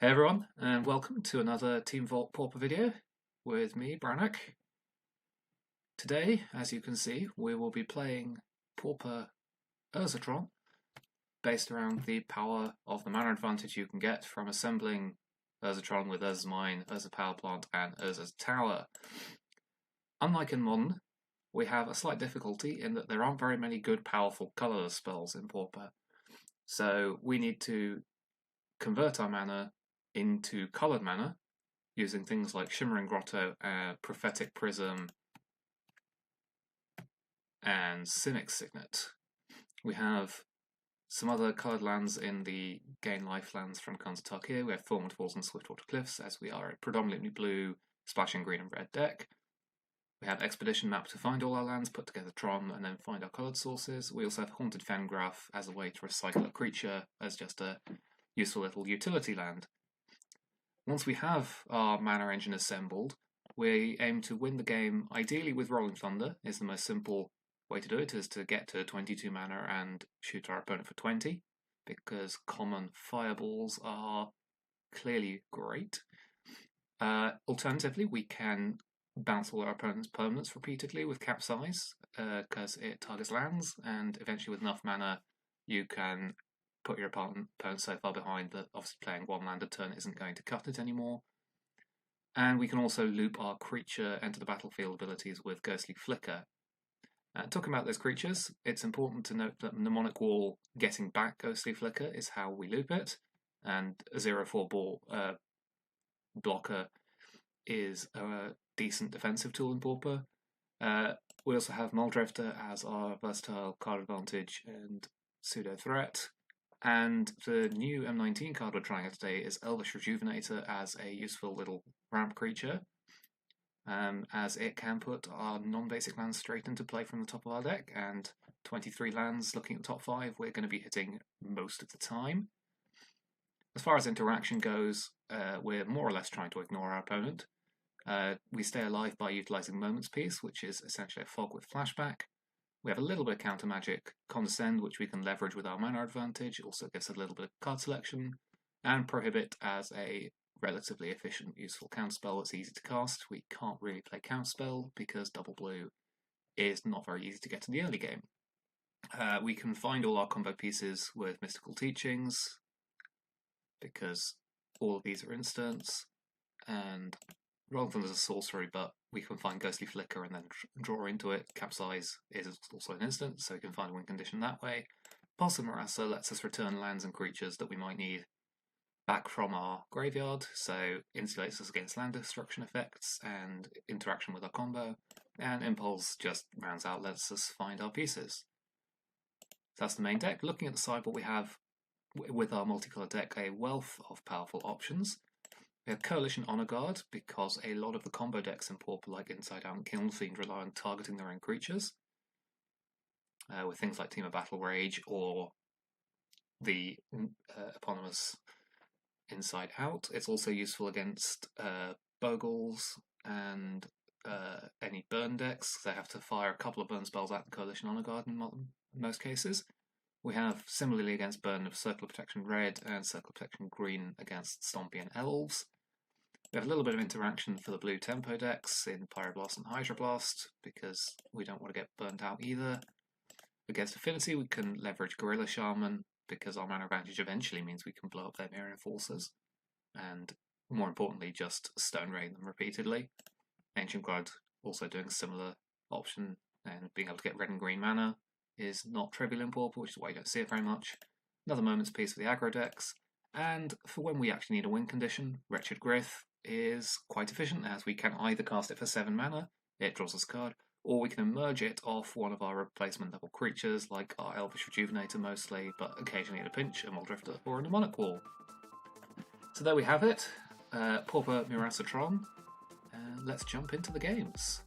Hey everyone, and welcome to another Team Vault Pauper video with me, Branoc. Today, as you can see, we will be playing Pauper Tron, based around the power of the mana advantage you can get from assembling Tron with Urza's Mine, Urza Power Plant, and Urza's Tower. Unlike in Modern, we have a slight difficulty in that there aren't very many good powerful colourless spells in Pauper. So we need to convert our mana into coloured mana using things like Shimmering Grotto, Prophetic Prism, and Cynic's Signet. We have some other coloured lands in the Gain Life lands from Kanzatak here. We have Thornwood Falls and Swiftwater Cliffs, as we are a predominantly blue, splashing green and red deck. We have Expedition Map to find all our lands, put together Tron, and then find our coloured sources. We also have Haunted Fengraf as a way to recycle a creature as just a useful little utility land. Once we have our mana engine assembled, we aim to win the game, ideally with Rolling Thunder, is the most simple way to do it, is to get to 22 mana and shoot our opponent for 20, because common fireballs are clearly great. Alternatively, we can bounce all our opponent's permanents repeatedly with Capsize, because it targets lands, and eventually with enough mana you can put your opponent so far behind that obviously playing one land a turn isn't going to cut it anymore. And we can also loop our creature enter the battlefield abilities with Ghostly Flicker. Talking about those creatures, it's important to note that Mnemonic Wall getting back Ghostly Flicker is how we loop it, and a 0/4 ball blocker is a decent defensive tool in Pauper. We also have Muldrifter as our versatile card advantage and pseudo threat. And the new M19 card we're trying out today is Elvish Rejuvenator as a useful little ramp creature, as it can put our non-basic lands straight into play from the top of our deck, and 23 lands looking at the top 5 we're going to be hitting most of the time. As far as interaction goes, we're more or less trying to ignore our opponent. We stay alive by utilising Moment's Peace, which is essentially a fog with flashback. We have a little bit of counter magic, Condescend, which we can leverage with our mana advantage. It also gives a little bit of card selection, and Prohibit as a relatively efficient, useful counterspell that's easy to cast. We can't really play counterspell because double blue is not very easy to get in the early game. We can find all our combo pieces with Mystical Teachings, because all of these are instants, and Rolling Thunder is a sorcery, but we can find Ghostly Flicker and then draw into it. Capsize is also an instant, so we can find a win condition that way. Pulse of Murasa lets us return lands and creatures that we might need back from our graveyard, so insulates us against land destruction effects and interaction with our combo. And Impulse just rounds out, lets us find our pieces. So that's the main deck. Looking at the sideboard, we have, with our multicolored deck, a wealth of powerful options. We have Coalition Honor Guard, because a lot of the combo decks in Pauper, like Inside Out and Kiln Fiend, rely on targeting their own creatures, with things like Team of Battle Rage or the eponymous Inside Out. It's also useful against Bogles and any burn decks. They have to fire a couple of burn spells at the Coalition Honor Guard in most cases. We have, similarly against burn, of Circle of Protection Red and Circle of Protection Green against Stompy and Elves. We have a little bit of interaction for the blue tempo decks in Pyroblast and Hydroblast, because we don't want to get burnt out either. Against Affinity, we can leverage Gorilla Shaman, because our mana advantage eventually means we can blow up their Mirror Enforcers, and more importantly, just Stone Rain them repeatedly. Ancient Guard also doing a similar option, and being able to get red and green mana is not trivial in Pauper, which is why you don't see it very much. Another Moment's Peace for the aggro decks, and for when we actually need a win condition, Wretched Grith is quite efficient, as we can either cast it for 7 mana, it draws us a card, or we can emerge it off one of our replacement level creatures, like our Elvish Rejuvenator mostly, but occasionally at a pinch, a Muldrifter or a Mnemonic Wall. So there we have it, Pauper Tron. Let's jump into the games.